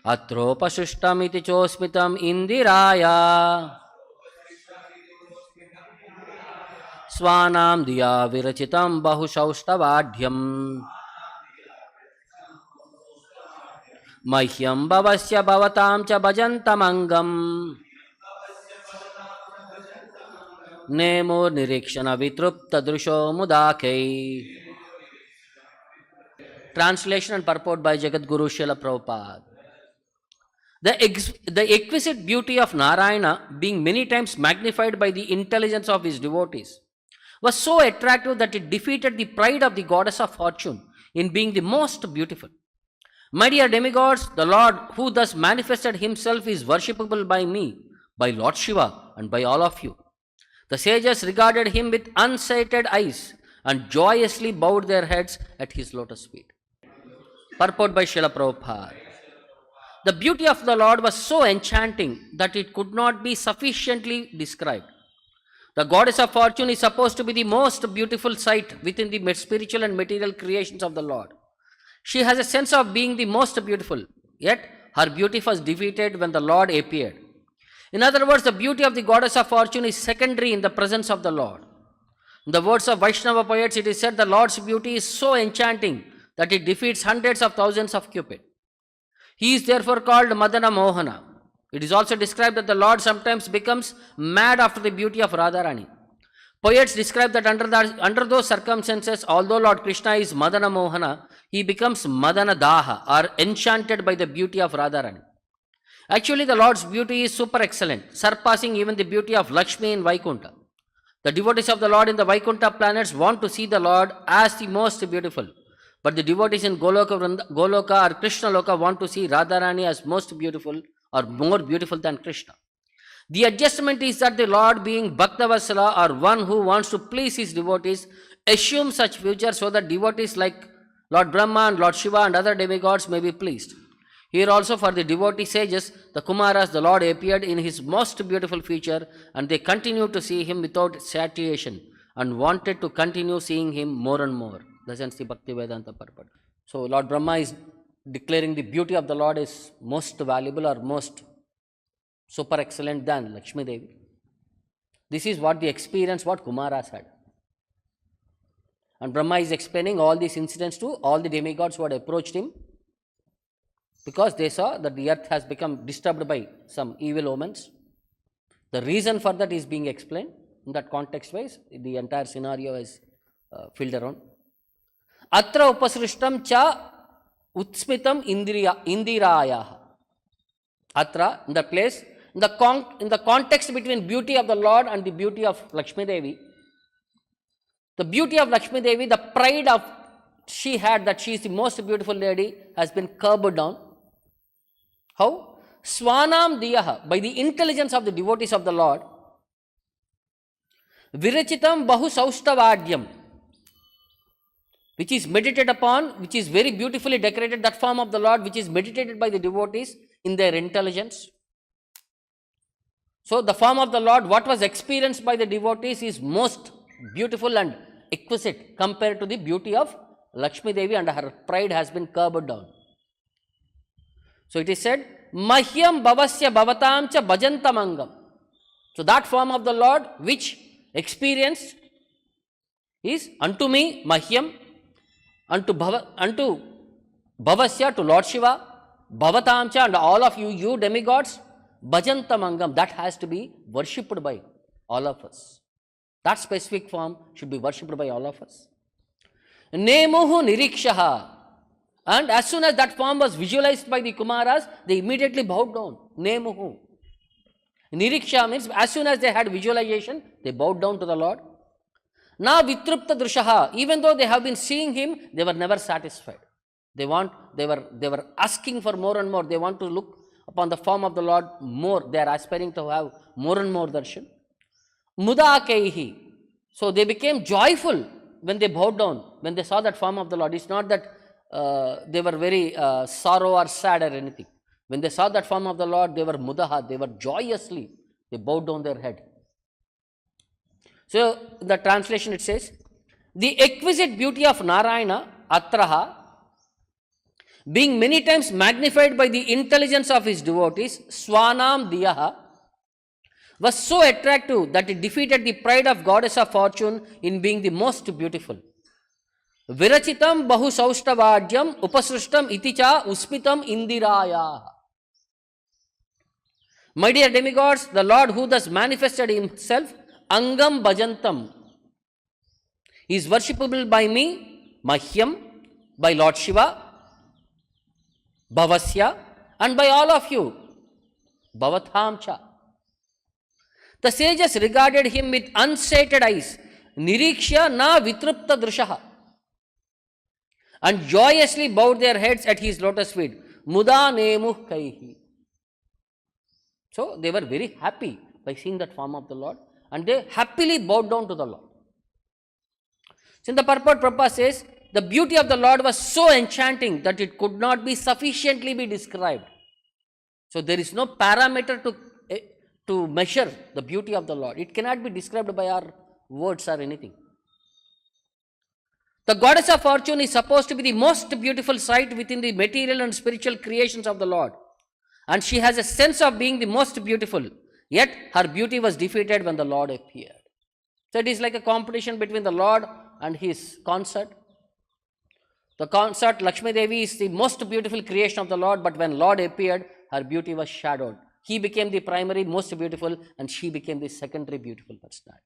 Atropashishtam iti chosmitam indiraya Swanam diya virachitam bahushaustavadhyam Mahyam bhavasya bhavatam cha bhajantamangam Nemo nirikshana vitrupta drusho mudakei. Translation and purport by Jagadguru Srila Prabhupada. The exquisite beauty of Narayana, being many times magnified by the intelligence of his devotees, was so attractive that it defeated the pride of the goddess of fortune in being the most beautiful. My dear demigods, the Lord who thus manifested himself is worshipable by me, by Lordshiva, and by all of you. The sages regarded him with unsated eyes and joyously bowed their heads at his lotus feet. Purport by Srila Prabhupada. The beauty of the Lord was so enchanting that it could not be sufficiently described. The goddess of fortune is supposed to be the most beautiful sight within the spiritual and material creations of the Lord. She has a sense of being the most beautiful, yet her beauty was defeated when the Lord appeared. In other words, the beauty of the goddess of fortune is secondary in the presence of the Lord. In the words of Vaishnava poets, it is said the Lord's beauty is so enchanting that it defeats hundreds of thousands of Cupid. He is therefore called Madana Mohana. It is also described that the Lord sometimes becomes mad after the beauty of Radharani. Poets describe that under those circumstances, although Lord Krishna is Madana Mohana, he becomes Madana Daha, or enchanted by the beauty of Radharani. Actually, the Lord's beauty is super excellent, surpassing even the beauty of Lakshmi in Vaikuntha. The devotees of the Lord in the Vaikuntha planets want to see the Lord as the most beautiful. But the devotees in Goloka or Krishna Loka want to see Radharani as most beautiful or more beautiful than Krishna. The adjustment is that the Lord, being Bhaktavatsala or one who wants to please his devotees, assumes such future so that devotees like Lord Brahma and Lord Shiva and other demigods may be pleased. Here also for the devotee sages, the Kumaras, the Lord appeared in his most beautiful feature and they continued to see him without satiation and wanted to continue seeing him more and more. That's the Bhakti Vedanta purport. So Lord Brahma is declaring the beauty of the Lord is most valuable or most super excellent than Lakshmi Devi. This is what the experience what Kumaras had. And Brahma is explaining all these incidents to all the demigods who had approached him, because they saw that the earth has become disturbed by some evil omens. The reason for that is being explained. In that context wise, the entire scenario is filled around. Atra upasrishtam cha utsmitam indiraya. Atra, in the place, in the context between beauty of the Lord and the beauty of Lakshmi Devi, the beauty of Lakshmi Devi, the pride of she had that she is the most beautiful lady has been curbed down. How? Swanam diyaha, by the intelligence of the devotees of the Lord, virachitam bahu saustavadyam, which is meditated upon, which is very beautifully decorated, that form of the Lord which is meditated by the devotees in their intelligence. So the form of the Lord, what was experienced by the devotees is most beautiful and exquisite compared to the beauty of Lakshmi Devi, and her pride has been curbed down. So it is said, Mahyam bhavasya bhavatam cha bhajantamangam. So that form of the Lord which experienced is unto me, Mahyam, unto bhavasya, to Lord Shiva, bhavatam cha, and all of you, you demigods, bhajantamangam, that has to be worshipped by all of us. That specific form should be worshipped by all of us. Nemuhu nirikshaha. And as soon as that form was visualized by the Kumaras, they immediately bowed down. Nemuhu. Niriksha means as soon as they had visualization, they bowed down to the Lord. Na vitrupta drushaha. Even though they have been seeing him, they were never satisfied. They were asking for more and more. They want to look upon the form of the Lord more. They are aspiring to have more and more darshan. Mudakeihi. So they became joyful when they bowed down, when they saw that form of the Lord. It's not that they were very sorrow or sad or anything. When they saw that form of the Lord, they were mudaha, they were joyously, they bowed down their head. So in the translation it says, the exquisite beauty of Narayana, atraha, being many times magnified by the intelligence of his devotees, Swanam Diyaha, was so attractive that it defeated the pride of goddess of fortune in being the most beautiful. Virachitam bahu saustavajyam upasrishtam iticha uspitam indiraya. My dear demigods, the Lord who thus manifested himself, Angam Bhajantam, is worshipable by me, Mahyam, by Lordshiva, Bhavasya, and by all of you, Bhavathamcha. The sages regarded him with unsated eyes, Niriksha na vitrupta drushaha, and joyously bowed their heads at his lotus feet, Muda nemuh kaihi. So they were very happy by seeing that form of the Lord, and they happily bowed down to the Lord. So in the purport, Prabhupada says, the beauty of the Lord was so enchanting that it could not be sufficiently be described. So there is no parameter to measure the beauty of the Lord. It cannot be described by our words or anything. The goddess of fortune is supposed to be the most beautiful sight within the material and spiritual creations of the Lord. And she has a sense of being the most beautiful. Yet her beauty was defeated when the Lord appeared. So it is like a competition between the Lord and his consort. The consort Lakshmi Devi is the most beautiful creation of the Lord, but when Lord appeared, her beauty was shadowed. He became the primary most beautiful and she became the secondary beautiful personality.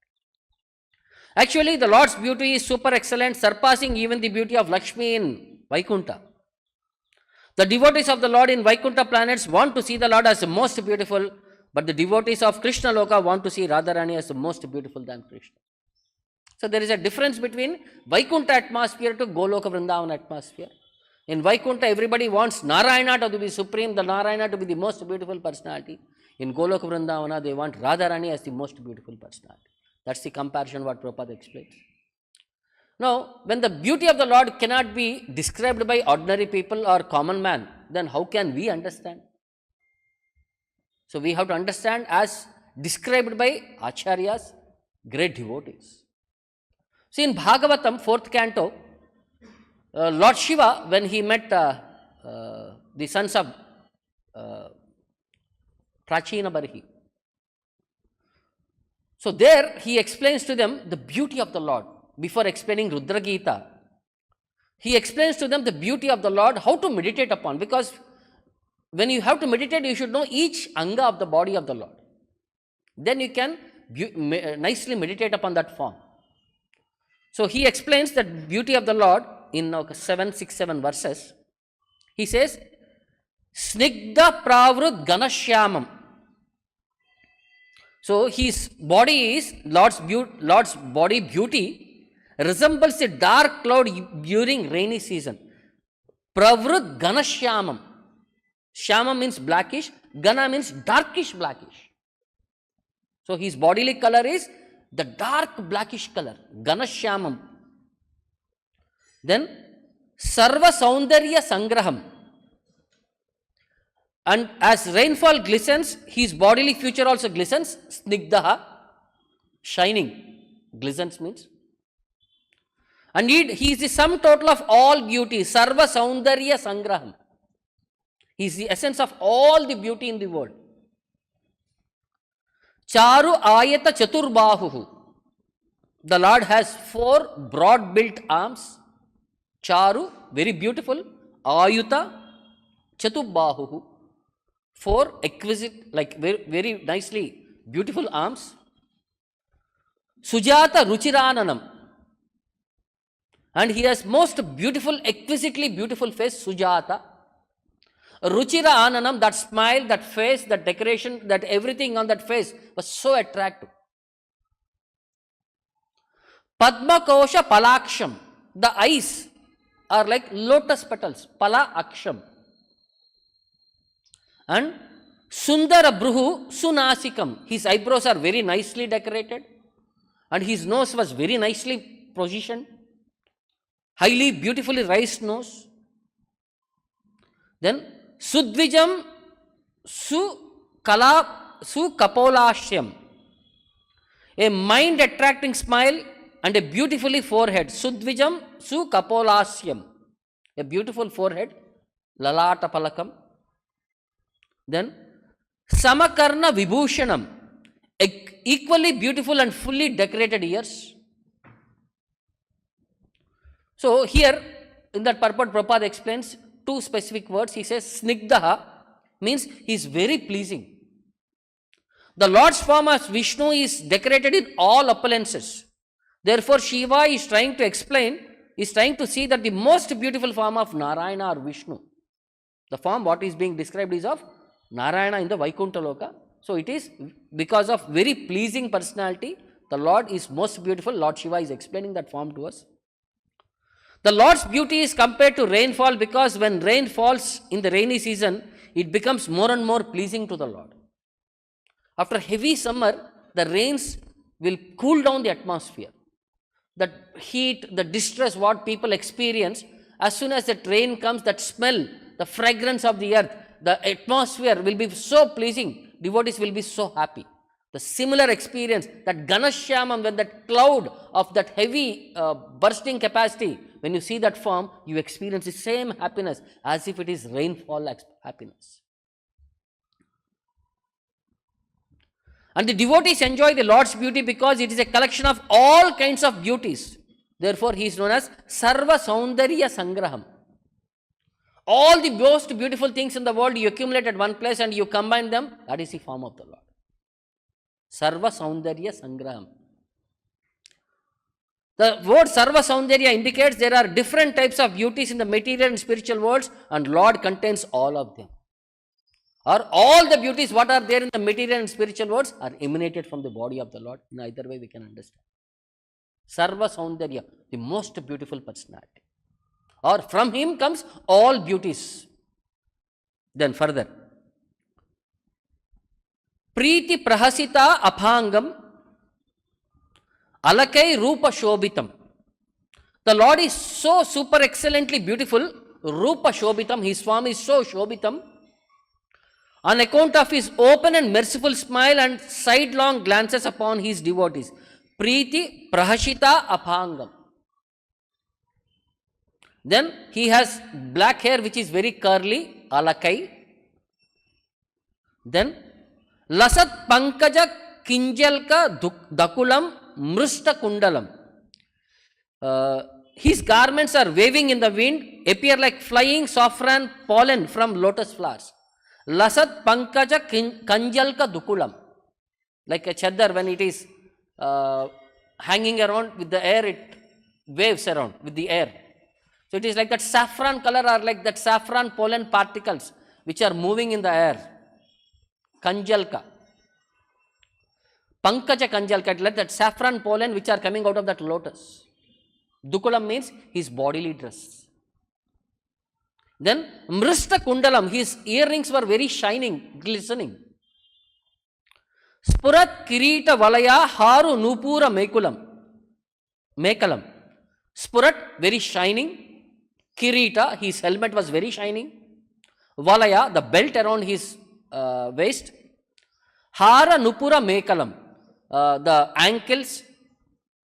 Actually, the Lord's beauty is super excellent, surpassing even the beauty of Lakshmi in Vaikuntha. The devotees of the Lord in Vaikuntha planets want to see the Lord as the most beautiful, but the devotees of Krishna Loka want to see Radharani as the most beautiful than Krishna. So there is a difference between Vaikuntha atmosphere to Goloka Vrindavan atmosphere. In Vaikuntha, everybody wants Narayana to be supreme, the Narayana to be the most beautiful personality. In Goloka Vrindavana, they want Radharani as the most beautiful personality. That's the comparison what Prabhupada explains. Now, when the beauty of the Lord cannot be described by ordinary people or common man, then how can we understand? So we have to understand as described by Acharyas, great devotees. See, in Bhagavatam, 4th canto, Lord Shiva, when he met the sons of Prachina Barhi, so there he explains to them the beauty of the Lord. Before explaining Rudra Gita, he explains to them the beauty of the Lord, how to meditate upon. Because when you have to meditate, you should know each anga of the body of the Lord. Then you can nicely meditate upon that form. So he explains that beauty of the Lord in 7, 6, 7 verses. He says, Snigdha Pravrud Ganashyamam. So his body is, Lord's body beauty resembles a dark cloud during rainy season. Pravrud Ganashyamam. Shyamam means blackish, Gana means darkish blackish. So his bodily color is the dark blackish color, Ganashyamam. Then Sarva Saundarya Sangraham. And as rainfall glistens, his bodily feature also glistens. Snigdaha, shining. Glistens means. And he is the sum total of all beauty. Sarva Saundarya Sangraham. He is the essence of all the beauty in the world. Charu Ayata Chaturbahuhu. The Lord has 4 broad-built arms. Charu, very beautiful. Ayuta Chaturbahuhu. 4 exquisite, like very, very nicely beautiful arms. Sujata Ruchirananam. And he has most beautiful, exquisitely beautiful face, Sujata. Ruchira Ananam, that smile, that face, that decoration, that everything on that face was so attractive. Padma Kosha Palaksham. The eyes are like lotus petals, Pala Aksham. And Sundara Bruhu Sunasikam. His eyebrows are very nicely decorated. And his nose was very nicely positioned. Highly, beautifully raised nose. Then Sudvijam Kapolashyam. A mind-attracting smile and a beautifully forehead. Sudvijam Kapolashyam. A beautiful forehead lalata palakam. Then Samakarna Vibhushanam, equally beautiful and fully decorated ears. So here in that purport, Prabhupada explains two specific words. He says Snigdaha means he is very pleasing. The Lord's form as Vishnu is decorated in all opulences. Therefore, Shiva is trying to explain, is trying to see that the most beautiful form of Narayana or Vishnu. The form what is being described is of Narayana in the Vaikuntha Loka. So it is because of very pleasing personality, the Lord is most beautiful. Lord Shiva is explaining that form to us. The Lord's beauty is compared to rainfall because when rain falls in the rainy season, it becomes more and more pleasing to the Lord. After heavy summer, the rains will cool down the atmosphere. The heat, the distress what people experience, as soon as that rain comes, that smell, the fragrance of the earth, the atmosphere will be so pleasing. Devotees will be so happy. The similar experience, that Ganashyamam, when that cloud of that heavy bursting capacity, when you see that form, you experience the same happiness as if it is rainfall happiness. And the devotees enjoy the Lord's beauty because it is a collection of all kinds of beauties. Therefore, he is known as Sarva Saundarya Sangraham. All the most beautiful things in the world you accumulate at one place and you combine them, that is the form of the Lord. Sarva Saundarya Sangraham. The word Sarva Saundarya indicates there are different types of beauties in the material and spiritual worlds, and Lord contains all of them. Or all the beauties what are there in the material and spiritual worlds are emanated from the body of the Lord. In either way we can understand. Sarva Saundarya, the most beautiful personality. Or from him comes all beauties. Then further. Preeti Prahasita Aphangam Alakai Rupa Shobhitam. The Lord is so super excellently beautiful. Rupa Shobhitam, his form is so Shobhitam. On account of his open and merciful smile and sidelong glances upon his devotees. Preeti Prahashita Aphangam. Then he has black hair which is very curly, alakai. Then Lasat Pankaja Kinjalka Dakulam Mrusta Kundalam. His garments are waving in the wind, appear like flying saffron pollen from lotus flowers. Lasat Pankaja Kanjalka Dukulam. Like a chadar, when it is hanging around with the air, it waves around with the air. So it is like that saffron color or like that saffron pollen particles which are moving in the air. Kanjalka. Pankaja Kanjalka, like that saffron pollen which are coming out of that lotus. Dukulam means his bodily dress. Then Mrista Kundalam, his earrings were very shining, glistening. Spurat Kirita Valaya Haru Nupura Mekalam. Spurat, very shining. Kirita, his helmet was very shining. Valaya, the belt around his waist. Hara Nupura Mekalam, the ankles,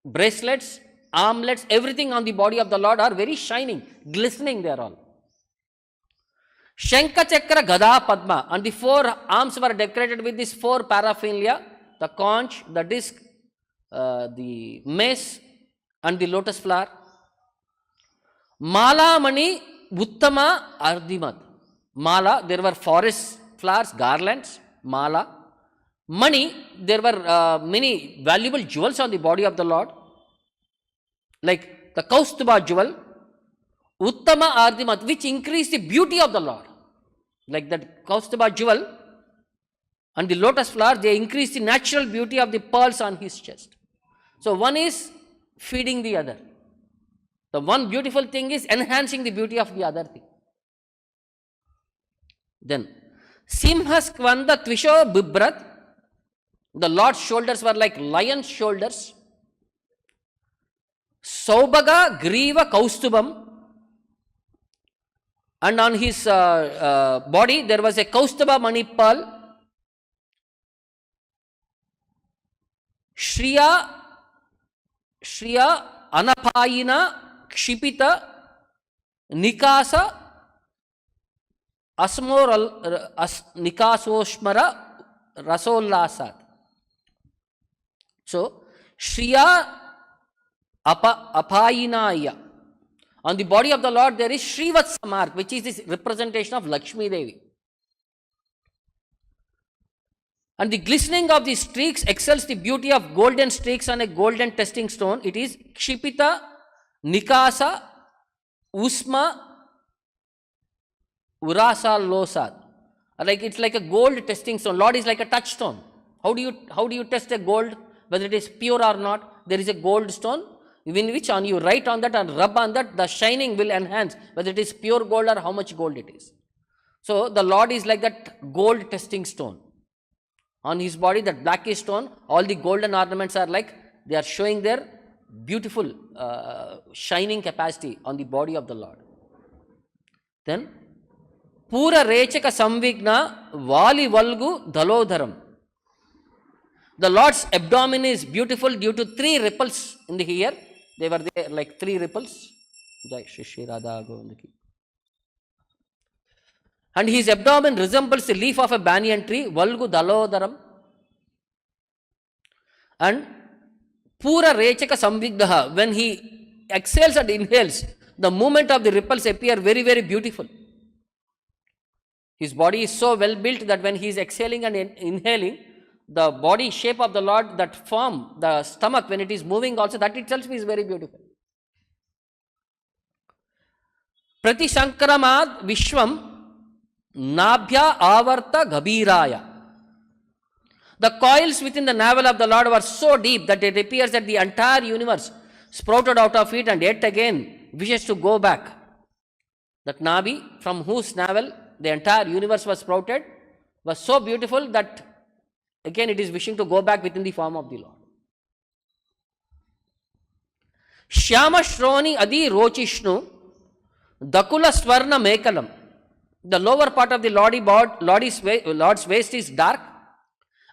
bracelets, armlets, everything on the body of the Lord are very shining, glistening they are all. Shanka Chakra Gada Padma, and the four arms were decorated with these four paraphernalia, the conch, the disc, the mace and the lotus flower. Mala Mani Uttama Ardimat. Mala, there were forest flowers, garlands, mala. Mani, there were many valuable jewels on the body of the Lord, like the Kaustubha jewel, Uttama Ardimat, which increased the beauty of the Lord. Like that Kaustubha jewel and the lotus flower, they increase the natural beauty of the pearls on his chest. So one is feeding the other. The one beautiful thing is enhancing the beauty of the other thing. Then Simhaskvanda Tvisho Bibrat, the Lord's shoulders were like lion's shoulders. Saubaga Griva Kaustubam, and on his body there was a Kaustubha Mani pearl. Shriya Anapayina Kshipita Nikasa nikasoshmara rasollasat. So, Shriya apayinaya. On the body of the Lord there is Srivatsa mark, which is this representation of Lakshmi Devi. And the glistening of the streaks excels the beauty of golden streaks on a golden testing stone. It is Kshipita Nikasa Usma Urasa Losad. Like it's like a gold testing stone. Lord is like a touchstone. How do you test a gold, whether it is pure or not? There is a gold stone, in which on you write on that and rub on that, the shining will enhance whether it is pure gold or how much gold it is. So the Lord is like that gold testing stone. On his body, that blackish stone, all the golden ornaments are like, they are showing their beautiful shining capacity on the body of the Lord. Then, Pura Rechaka Samvigna Vali Valgu Dhalodharam. The Lord's abdomen is beautiful due to 3 ripples in the hair. They were there like 3 ripples. Jai Sri Radha Govinda. And his abdomen resembles the leaf of a banyan tree, Valgu Dalodaram. And Pura Rechaka Samvigdaha, when he exhales and inhales, the movement of the ripples appear very, very beautiful. His body is so well built that when he is exhaling and inhaling, the body shape of the Lord, that form, the stomach, when it is moving also, that itself is very beautiful. Prati Shankaramad Vishwam Nabhya Avarta Gabiraya. The coils within the navel of the Lord were so deep that it appears that the entire universe sprouted out of it and yet again wishes to go back. That Nabi, from whose navel the entire universe was sprouted, was so beautiful that again it is wishing to go back within the form of the Lord. Shyama Shroni Adi Rochishnu Dakula Swarna Mekalam. The lower part of the Lord's waist is dark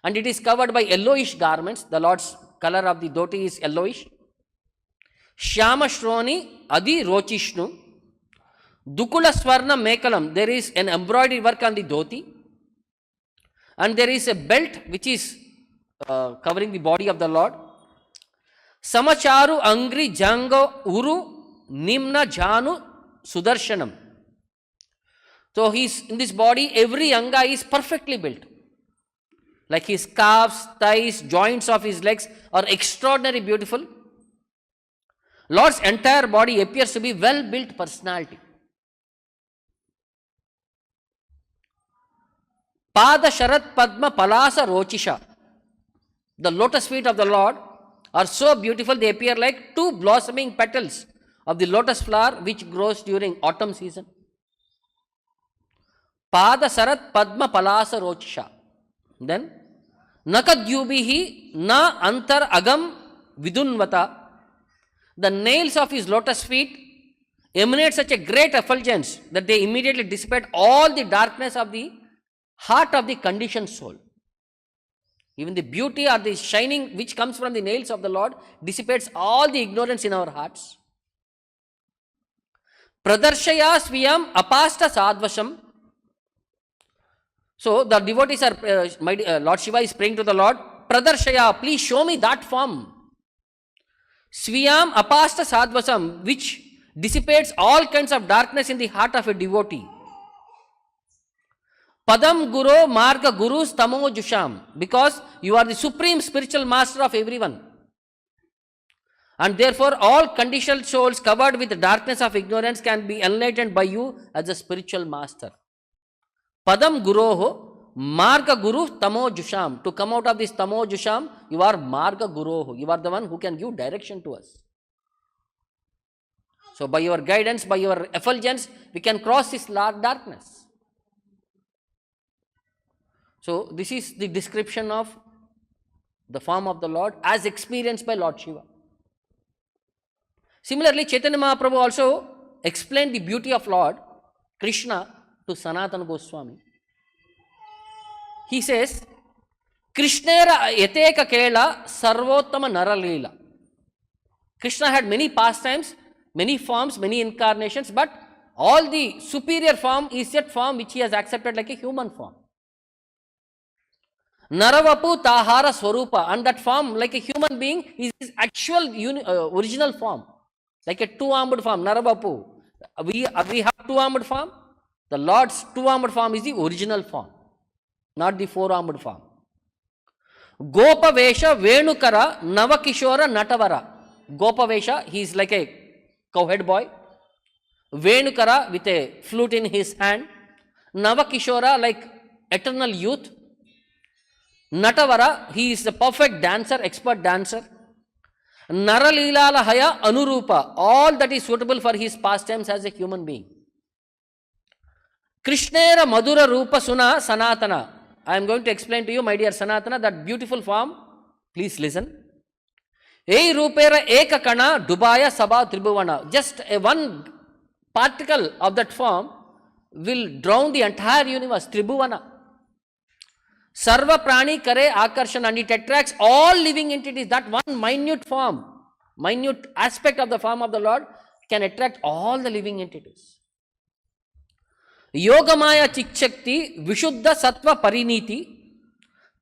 and it is covered by yellowish garments. The Lord's color of the dhoti is yellowish. Shyama Shroni Adi Rochishnu Dukula Swarna Mekalam. There is an embroidery work on the dhoti and there is a belt which is covering the body of the Lord. Samacharu Angri Jango Uru Nimna Janu Sudarshanam. So in this body, every anga is perfectly built. Like his calves, thighs, joints of his legs are extraordinarily beautiful. Lord's entire body appears to be well-built personality. Pada Sharat Padma Palasa Rochisha. The lotus feet of the Lord are so beautiful, they appear like 2 blossoming petals of the lotus flower which grows during autumn season. Pada Sarat Padma Palasa Rochisha. Then, Nakadyubihi Na Antar Agam Vidunvata. The nails of his lotus feet emanate such a great effulgence that they immediately dissipate all the darkness of the heart of the conditioned soul. Even the beauty or the shining which comes from the nails of the Lord dissipates all the ignorance in our hearts. Pradarshaya Swiyam Apasta Sadvasham. So the devotees are, Lord Shiva is praying to the Lord, Pradarshaya, please show me that form. Swiyam Apasta Sadvasam, which dissipates all kinds of darkness in the heart of a devotee. Padam Guru Marga Gurus Tamo Jusham, because you are the supreme spiritual master of everyone. And therefore all conditioned souls covered with the darkness of ignorance can be enlightened by you as a spiritual master. Padam Guroho Marga Guru Tamo Jusham. To come out of this Tamo Jusham, you are Marga Guroho. You are the one who can give direction to us. So by your guidance, by your effulgence, we can cross this darkness. So this is the description of the form of the Lord as experienced by Lord Shiva. Similarly, Chaitanya Mahaprabhu also explained the beauty of Lord Krishna to Sanatana Goswami. He says, Krishnera yateka kela sarvottama naralila. Krishna had many pastimes, many forms, many incarnations, but All the superior form is that form which he has accepted like a human form. Naravapu Tahara Swarupa, and that form like a human being is his actual original form, like a two-armed form, Naravapu. We have two-armed form. The Lord's two-armed form is the original form, not the four-armed form. Gopavesha Venukara Navakishora Natavara. Gopavesha, he is like a cowhead boy. Venukara with a flute in his hand. Navakishora like eternal youth. Natavara, he is a perfect dancer, expert dancer. Naralilalahaya Anurupa, all that is suitable for his pastimes as a human being. Krishnera Madhura Rupa Suna Sanatana. I am going to explain to you, my dear Sanatana, that beautiful form. Please listen. Ei Rupera Ekakana Dubaya Sabha Tribhuvana. Just one particle of that form will drown the entire universe, Tribhuvana. Sarva Prani Kare Akarshana, and it attracts all living entities. That one minute form, minute aspect of the form of the Lord can attract all the living entities. Yogamaya Chikshakti Vishuddha Sattva Pariniti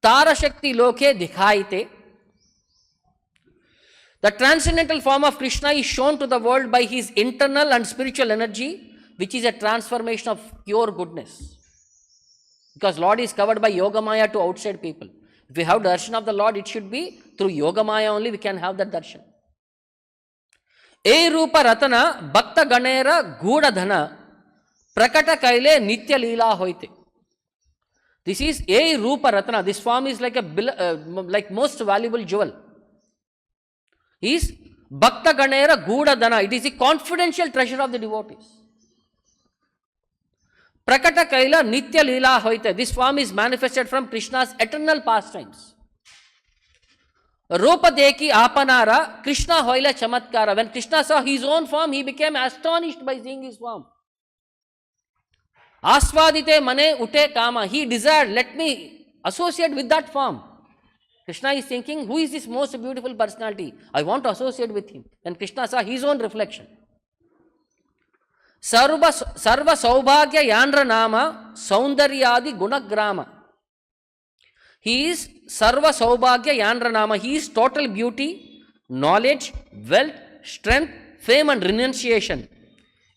Tara Shakti Loke Dikhaite. The transcendental form of Krishna is shown to the world by his internal and spiritual energy, which is a transformation of pure goodness. Because Lord is covered by Yogamaya to outside people. If we have darshan of the Lord, it should be through Yogamaya only we can have that darshan. E Rupa Ratana Bhakta Ganera Guda Dhana Prakata Kaile Nitya Leela Hoite. This is E Rupa Ratana. This form is like a like most valuable jewel. Is Bhakta Ganera Guda Dhana. It is the confidential treasure of the devotees. Prakata Kaila Nitya Leela Hoite. This form is manifested from Krishna's eternal pastimes. Rupa Deki Apanara Krishna Hoila Chamatkara. When Krishna saw his own form, he became astonished by seeing his form. Aswadite Mane Ute Kama. He desired, let me associate with that form. Krishna is thinking, who is this most beautiful personality? I want to associate with him. And Krishna saw his own reflection. Sarva Saubhagya Yandra Nama Saundaryadi Gunagrama. He is Sarva Saubhagya Yandra Nama. He is total beauty, knowledge, wealth, strength, fame and renunciation.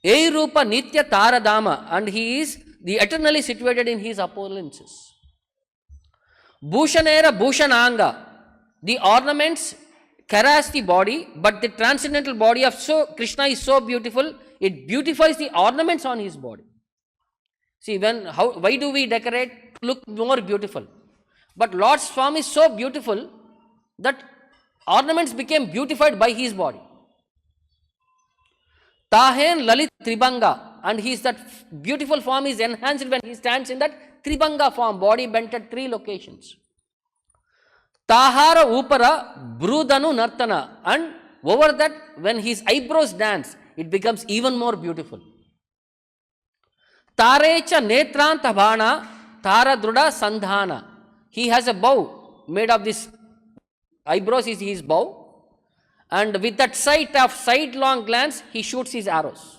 E Rupa Nitya Taradama. And he is the eternally situated in his opulences. Bhushanera Bhushananga. The ornaments caress the body, but the transcendental body of Krishna is so beautiful, it beautifies the ornaments on his body. See, why do we decorate to look more beautiful? But Lord's form is so beautiful that ornaments became beautified by his body. Tahen Lalit Tribanga, and that beautiful form is enhanced when he stands in that Tribanga form, body bent at three locations. Tahara Upara Brudanu Nartana, and over that, when his eyebrows dance, it becomes even more beautiful. Tarecha Netranta Bhana Tara Druda Sandhana. He has a bow made of this, eyebrows is his bow, and with that sidelong glance, he shoots his arrows.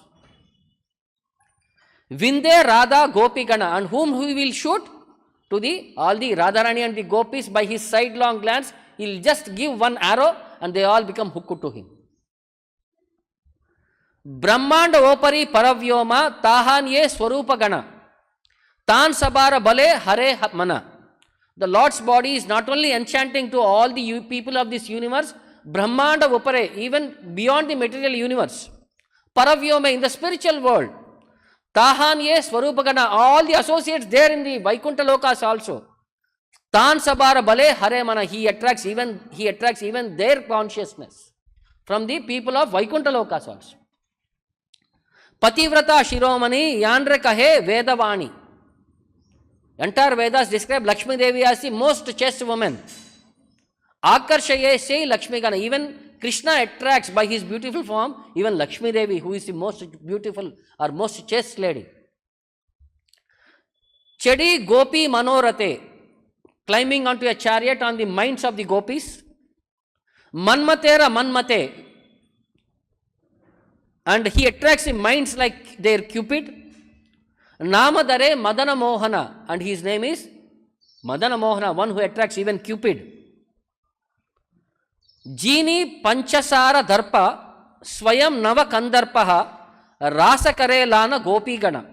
Vinde Radha Gopigana, and whom he will shoot? To all the Radharani and the Gopis, by his sidelong glance, he will just give one arrow and they all become hooked to him. Brahmanda Opari Paravyoma Tahanye Swarupa Gana Tan Sabara Bale Hare Mana. The Lord's body is not only enchanting to all the people of this universe, Brahmanda Opare, even beyond the material universe. Paravyoma, in the spiritual world. Tahanye Swarupagana, all the associates there in the Vaikuntha Lokas also. Tan Sabara Bale Hare Mana, he attracts even their consciousness from the people of Vaikuntha Lokas also. Pativrata Shiromani Yandre Kahe Vedavani. Entire Vedas describe Lakshmi Devi as the most chaste woman. Akarshaye say Lakshmi Gana. Even Krishna attracts by his beautiful form, even Lakshmi Devi, who is the most beautiful or most chaste lady. Chedi Gopi Manorate, climbing onto a chariot on the minds of the gopis. Manmatera Manmate, and he attracts the minds like their Cupid. Namadare Madana Mohana, and his name is Madana Mohana, one who attracts even Cupid. Genie Panchasara Darpa Swayam Nava Kandarpaha Rasakare Lana Gopi Gana.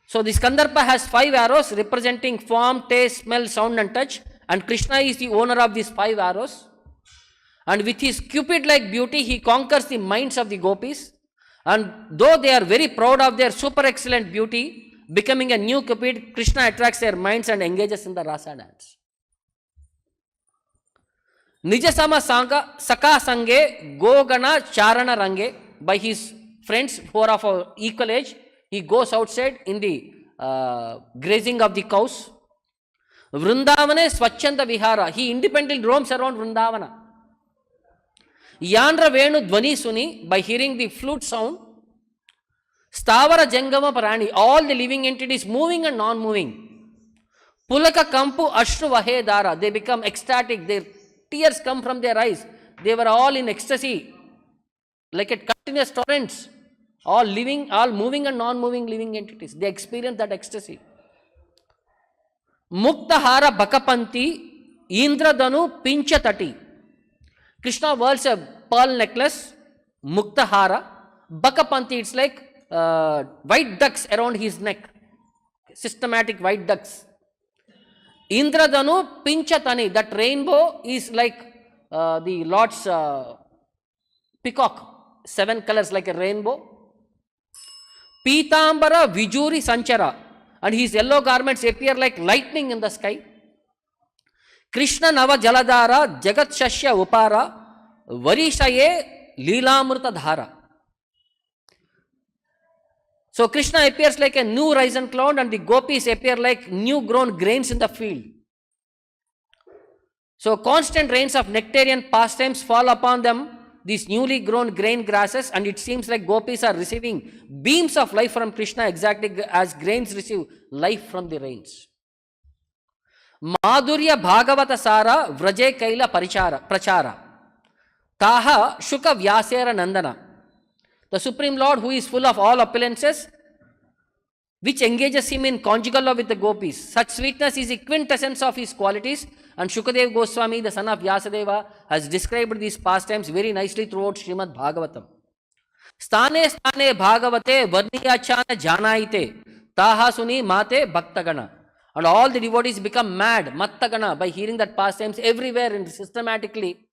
So this Kandarpa has 5 arrows representing form, taste, smell, sound and touch, and Krishna is the owner of these 5 arrows. And with his Cupid-like beauty, he conquers the minds of the gopis. And though they are very proud of their super excellent beauty, becoming a new Cupid, Krishna attracts their minds and engages in the rasa dance. Nijasama Sangha Saka Sange Gogana Charana Range, by his friends who are of equal age, he goes outside in the grazing of the cows. Vrindavane Swachanda Vihara, he independently roams around Vrindavana. Yandra Venu Dvani Suni, by hearing the flute sound. Stavara Jangama Parani, all the living entities moving and non-moving. Pulaka Kampu Ashru Vahe Dara, they become ecstatic, their tears come from their eyes. They were all in ecstasy, like a continuous torrents, all living, all moving and non-moving living entities. They experience that ecstasy. Muktahara Bakapanti Indradanu Pinchatati. Krishna wears a pearl necklace, Muktahara. Bakapanti, it's like white ducks around his neck, systematic white ducks. Indradanu Pinchatani, that rainbow is like the Lord's peacock, 7 colors like a rainbow. Pitambara Vijuri Sanchara, and his yellow garments appear like lightning in the sky. Krishna Nava Jaladara Jagat Shashya Upara Varishaye Leelamrita Dhara. So Krishna appears like a new risen cloud, and the gopis appear like new grown grains in the field. So constant rains of nectarian pastimes fall upon them, these newly grown grain grasses, and it seems like gopis are receiving beams of life from Krishna exactly as grains receive life from the rains. Madhurya Bhagavata Sara Vraje Kaila Prachara Taha Shuka Vyasera Nandana. The Supreme Lord, who is full of all opulences, which engages him in conjugal love with the gopis. Such sweetness is the quintessence of his qualities, and Shukadeva Goswami, the son of Vyasadeva, has described these pastimes very nicely throughout Srimad Bhagavatam. Stane stane Bhagavate Varniyachana Janaite Taha Suni Mate Bhaktagana. And all the devotees become mad, Mattagana, by hearing that pastimes everywhere and systematically.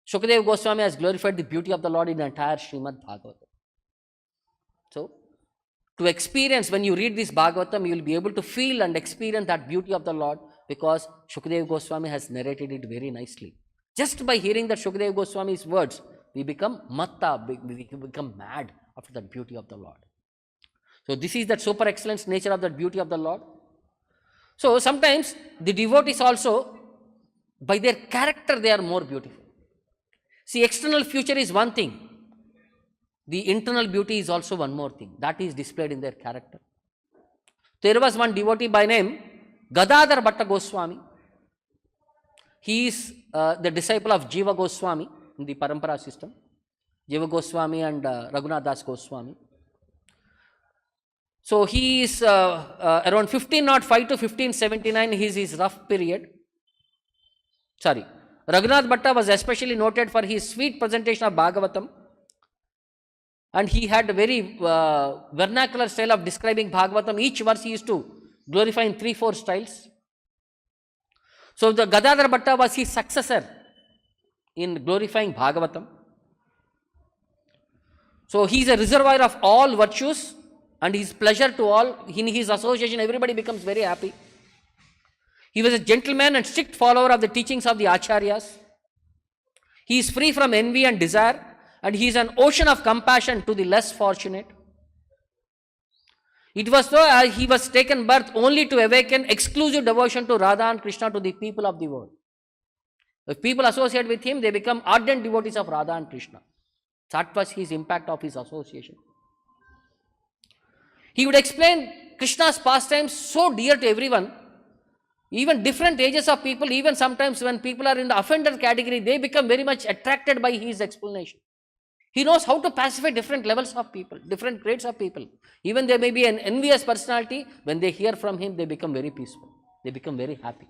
Shukadeva Goswami has glorified the beauty of the Lord in the entire Srimad Bhagavatam. So, to experience, when you read this Bhagavatam, you will be able to feel and experience that beauty of the Lord, because Shukadeva Goswami has narrated it very nicely. Just by hearing that Shukadeva Goswami's words, we become matta, we become mad after that beauty of the Lord. So this is that super excellence nature of that beauty of the Lord. So sometimes the devotees also, by their character, they are more beautiful. See, external feature is one thing. The internal beauty is also one more thing. That is displayed in their character. There was one devotee by name Gadadhar Bhatta Goswami. He is the disciple of Jiva Goswami in the Parampara system. Jiva Goswami and Raghunath Das Goswami. So he is around 1505 to 1579, his rough period. Sorry. Raghunath Bhatta was especially noted for his sweet presentation of Bhagavatam. And he had a very vernacular style of describing Bhagavatam. Each verse he used to glorify in 3-4 styles. So the Gadadhar Bhatta was his successor in glorifying Bhagavatam. So he is a reservoir of all virtues and his pleasure to all. In his association, everybody becomes very happy. He was a gentleman and strict follower of the teachings of the Acharyas. He is free from envy and desire, and he is an ocean of compassion to the less fortunate. It was so he was taken birth only to awaken exclusive devotion to Radha and Krishna to the people of the world. If people associate with him, they become ardent devotees of Radha and Krishna. That was his impact of his association. He would explain Krishna's pastimes so dear to everyone. Even different ages of people, even sometimes when people are in the offender category, they become very much attracted by his explanation. He knows how to pacify different levels of people, different grades of people. Even there may be an envious personality, when they hear from him, they become very peaceful. They become very happy.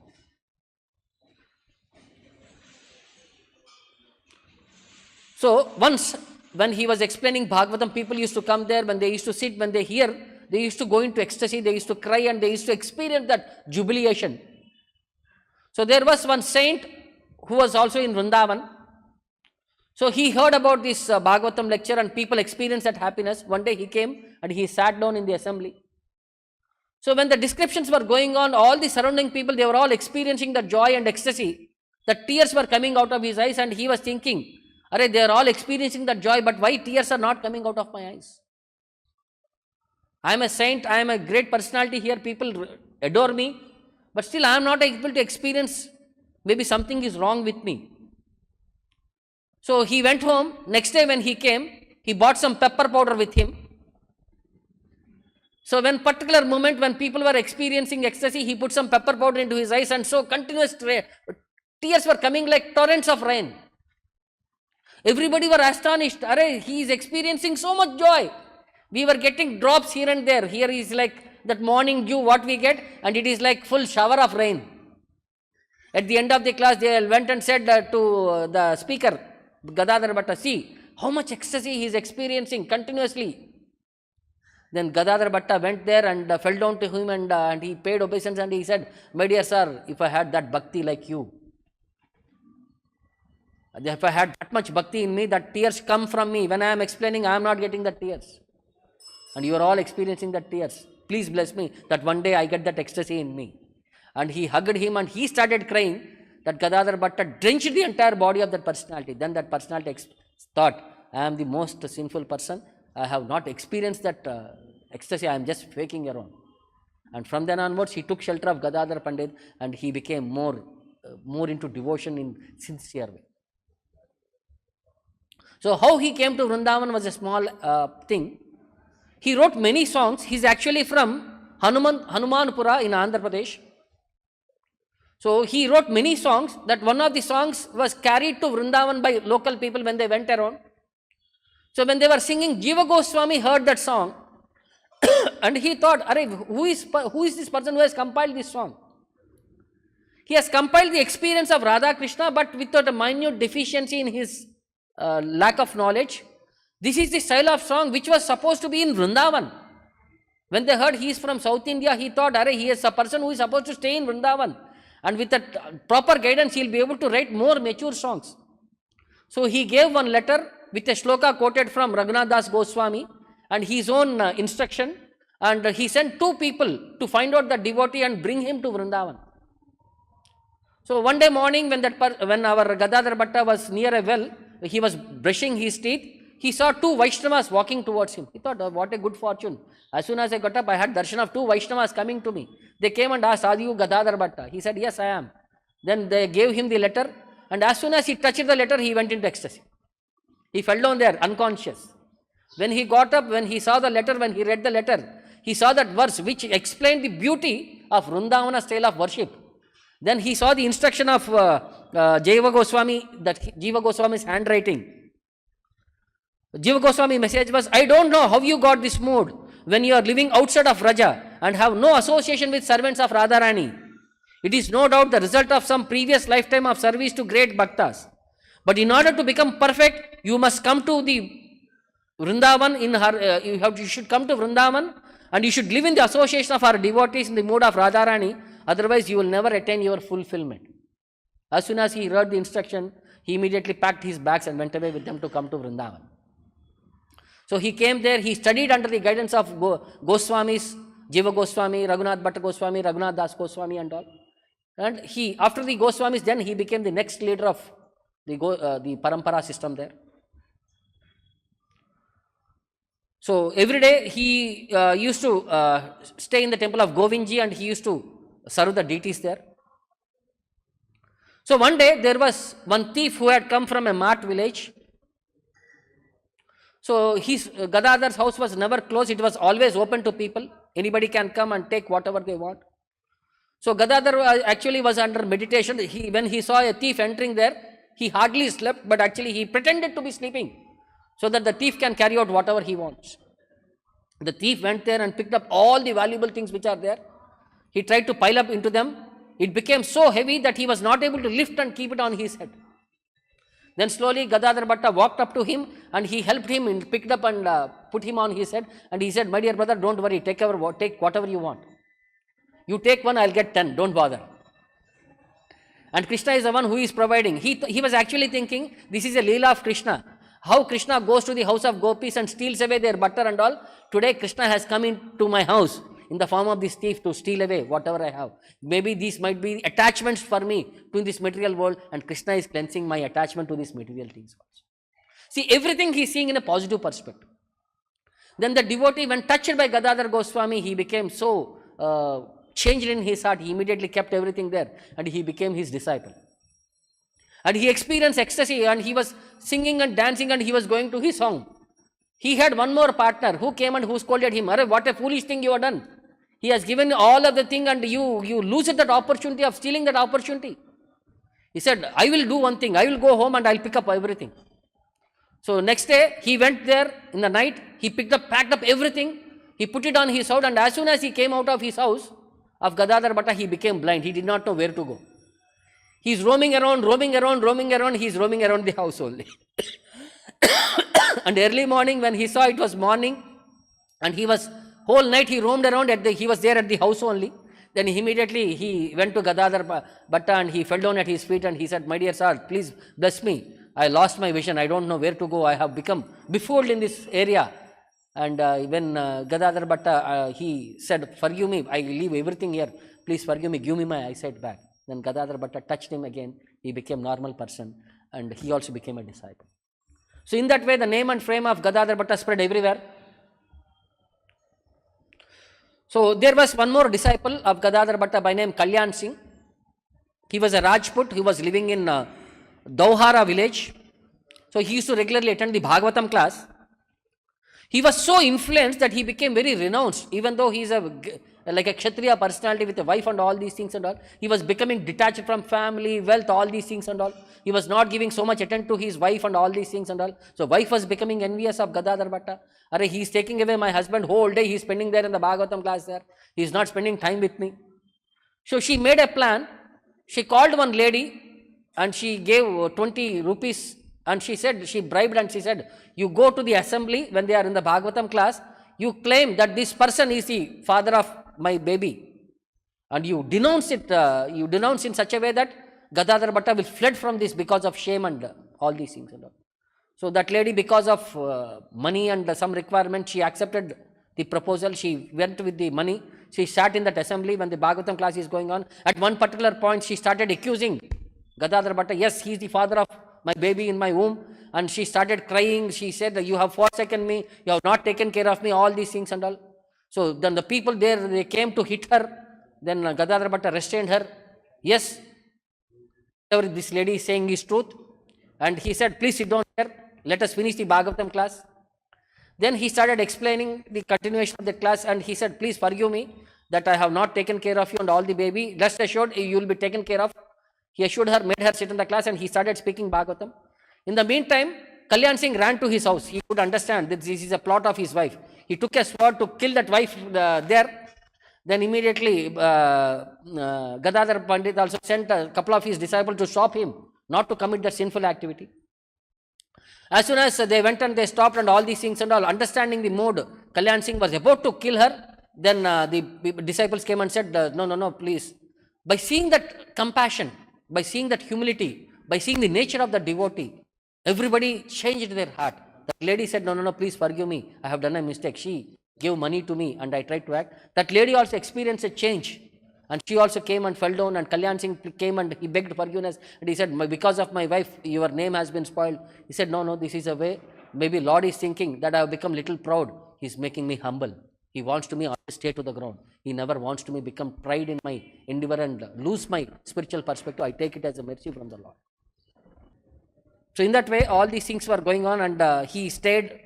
So once when he was explaining Bhagavatam, people used to come there. When they used to sit, when they hear, they used to go into ecstasy, they used to cry, and they used to experience that jubilation. So there was one saint who was also in Vrindavan. So he heard about this Bhagavatam lecture, and people experienced that happiness. One day he came and he sat down in the assembly. So when the descriptions were going on, all the surrounding people, they were all experiencing the joy and ecstasy. The tears were coming out of his eyes, and he was thinking, "Arey, they are all experiencing that joy, but why tears are not coming out of my eyes? I am a saint, I am a great personality here, people adore me, but still I am not able to experience, maybe something is wrong with me." So he went home. Next day when he came, he bought some pepper powder with him. So when particular moment when people were experiencing ecstasy, he put some pepper powder into his eyes, and so continuous tears were coming like torrents of rain. Everybody were astonished. Arey, he is experiencing so much joy. We were getting drops here and there. Here is like that morning dew what we get, and it is like full shower of rain. At the end of the class, they went and said to the speaker, Gadadhar Bhatta, "See how much ecstasy he is experiencing continuously." Then Gadadhar Bhatta went there and fell down to him, and he paid obeisance, and he said, "My dear sir, if I had that bhakti like you, if I had that much bhakti in me, that tears come from me. When I am explaining, I am not getting the tears. And you are all experiencing the tears. Please bless me that one day I get that ecstasy in me." And he hugged him and he started crying. That Gadadhar Bhatta drenched the entire body of that personality. Then that personality thought, "I am the most sinful person. I have not experienced that ecstasy. I am just faking around." And from then onwards, he took shelter of Gadadhar Pandit, and he became more into devotion in sincere way. So how he came to Vrindavan was a small thing. He wrote many songs. He is actually from Hanumanpura in Andhra Pradesh. So he wrote many songs. That one of the songs was carried to Vrindavan by local people when they went around. So when they were singing, Jiva Goswami heard that song and he thought, "Arey, who is this person who has compiled this song? He has compiled the experience of Radha Krishna, but without a minute deficiency in his lack of knowledge. This is the style of song which was supposed to be in Vrindavan." When they heard he is from South India, he thought, "Arey, he is a person who is supposed to stay in Vrindavan. And with that proper guidance, he will be able to write more mature songs." So he gave one letter with a shloka quoted from Raghunath Das Goswami and his own instruction, and he sent 2 people to find out the devotee and bring him to Vrindavan. So one day morning, when our Gadadhar Bhatta was near a well, he was brushing his teeth. He saw 2 Vaishnavas walking towards him. He thought, "What a good fortune. As soon as I got up, I had darshan of 2 Vaishnavas coming to me." They came and asked, "Are you Gadadhar Bhatta?" He said, "Yes, I am." Then they gave him the letter, and as soon as he touched the letter, he went into ecstasy. He fell down there unconscious. When he got up, when he saw the letter, when he read the letter, he saw that verse which explained the beauty of Vrindavana style of worship. Then he saw the instruction of Jiva Goswami, that Jiva Goswami's handwriting. Jiva Goswami message was, "I don't know how you got this mood when you are living outside of Raja and have no association with servants of Radharani. It is no doubt the result of some previous lifetime of service to great bhaktas. But in order to become perfect, you must come to the Vrindavan. You should come to Vrindavan, and you should live in the association of our devotees in the mood of Radharani. Otherwise, you will never attain your fulfillment." As soon as he heard the instruction, he immediately packed his bags and went away with them to come to Vrindavan. So he came there, he studied under the guidance of Goswamis, Jiva Goswami, Raghunath Bhatta Goswami, Raghunath Das Goswami and all. And after the Goswamis, then he became the next leader of the Parampara system there. So every day he used to stay in the temple of Govindji, and he used to serve the deities there. So one day there was one thief who had come from a mart village. So his Gadadhar's house was never closed, it was always open to people. Anybody can come and take whatever they want. So Gadadhar actually was under meditation. When he saw a thief entering there, he hardly slept, but actually he pretended to be sleeping. so that the thief can carry out whatever he wants. The thief went there and picked up all the valuable things which are there. He tried to pile up into them. It became so heavy that he was not able to lift and keep it on his head. Then slowly Gadadhar Bhatta walked up to him and he helped him and picked up and put him on his head. And he said, my dear brother, don't worry, take whatever you want. You take one, I'll get 10, don't bother. And Krishna is the one who is providing. He was actually thinking, this is a Leela of Krishna. How Krishna goes to the house of gopis and steals away their butter and all. Today Krishna has come into my house in the form of this thief to steal away whatever I have. Maybe these might be attachments for me to this material world, and Krishna is cleansing my attachment to these material things also. See, everything he is seeing in a positive perspective. Then the devotee, when touched by Gadadhar Goswami, he became so changed in his heart. He immediately kept everything there and he became his disciple. And he experienced ecstasy and he was singing and dancing and he was going to his home. He had one more partner who came and who scolded him. Arey, what a foolish thing you have done. He has given all of the thing and you lose that opportunity of stealing that opportunity. He said, I will do one thing. I will go home and I will pick up everything. So next day, he went there in the night. He packed up everything. He put it on his house, and as soon as he came out of his house of Gadadhar Bhatta, he became blind. He did not know where to go. He is roaming around. He is roaming around the house only. And early morning, when he saw it was morning, and whole night he roamed around, he was there at the house only. Then immediately he went to Gadadhar Bhatta and he fell down at his feet and he said, my dear sir, please bless me. I lost my vision. I don't know where to go. I have become befooled in this area. And when Gadadhar Bhatta, he said, forgive me. I leave everything here. Please forgive me. Give me my eyesight back. Then Gadadhar Bhatta touched him again. He became normal person and he also became a disciple. So in that way, the name and fame of Gadadhar Bhatta spread everywhere. So there was one more disciple of Gadadhar Bhatta by name Kalyan Singh. He was a Rajput. He was living in Dauhara village. So he used to regularly attend the Bhagavatam class. He was so influenced that he became very renounced, even though he is like a Kshatriya personality with a wife and all these things and all. He was becoming detached from family, wealth, all these things and all. He was not giving so much attention to his wife and all these things and all. So wife was becoming envious of Gadadhar Bhatta. Arey, he is taking away my husband whole day. He is spending there in the Bhagavatam class there. He is not spending time with me. So she made a plan. She called one lady and she gave 20 rupees and she bribed and she said, you go to the assembly when they are in the Bhagavatam class, you claim that this person is the father of my baby and you denounce it, you denounce in such a way that Gadadhar Bhatta will fled from this because of shame and all these things and all. So that lady, because of money and some requirement, she accepted the proposal. She went with the money. She sat in that assembly when the Bhagavatam class is going on. At one particular point, she started accusing Gadadhar Bhatta. Yes, he is the father of my baby in my womb. And she started crying. She said, you have forsaken me. You have not taken care of me. All these things and all. So then the people there, they came to hit her. Then Gadadhar Bhatta restrained her. Yes, whatever this lady is saying is truth. And he said, please sit down here. Let us finish the Bhagavatam class. Then he started explaining the continuation of the class and he said, please forgive me that I have not taken care of you and all the baby. Rest assured, you will be taken care of. He assured her, made her sit in the class and he started speaking Bhagavatam. In the meantime, Kalyan Singh ran to his house. He could understand that this is a plot of his wife. He took a sword to kill that wife there. Then immediately, Gadadhar Pandit also sent a couple of his disciples to stop him, not to commit that sinful activity. As soon as they went and they stopped and all these things and all, understanding the mood, Kalyan Singh was about to kill her. Then the disciples came and said, no, please. By seeing that compassion, by seeing that humility, by seeing the nature of the devotee, everybody changed their heart. That lady said, no, please forgive me. I have done a mistake. She gave money to me and I tried to act. That lady also experienced a change. And she also came and fell down and Kalyan Singh came and he begged forgiveness. And he said, because of my wife, your name has been spoiled. He said, no, this is a way. Maybe Lord is thinking that I have become little proud. He is making me humble. He wants to me always stay to the ground. He never wants to me become pride in my endeavor and lose my spiritual perspective. I take it as a mercy from the Lord. So in that way, all these things were going on and he stayed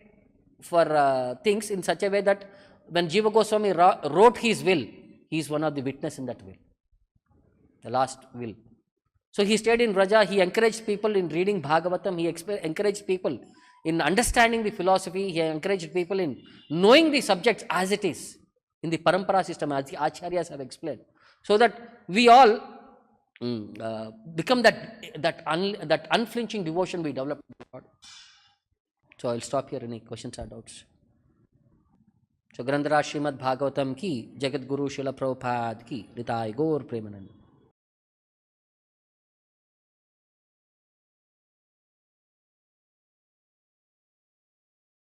for things in such a way that when Jiva Goswami wrote his will, he is one of the witnesses in that will, the last will. So he stayed in Vraja. He encouraged people in reading Bhagavatam. He encouraged people in understanding the philosophy, he encouraged people in knowing the subjects as it is in the parampara system, as the acharyas have explained, so that we all become that unflinching devotion we develop. So I'll stop here. Any questions or doubts? So Grandhara Srimad Bhagavatam ki, Jagat Guru Srila Prabhupada ki, Ritai Gaur Premanand.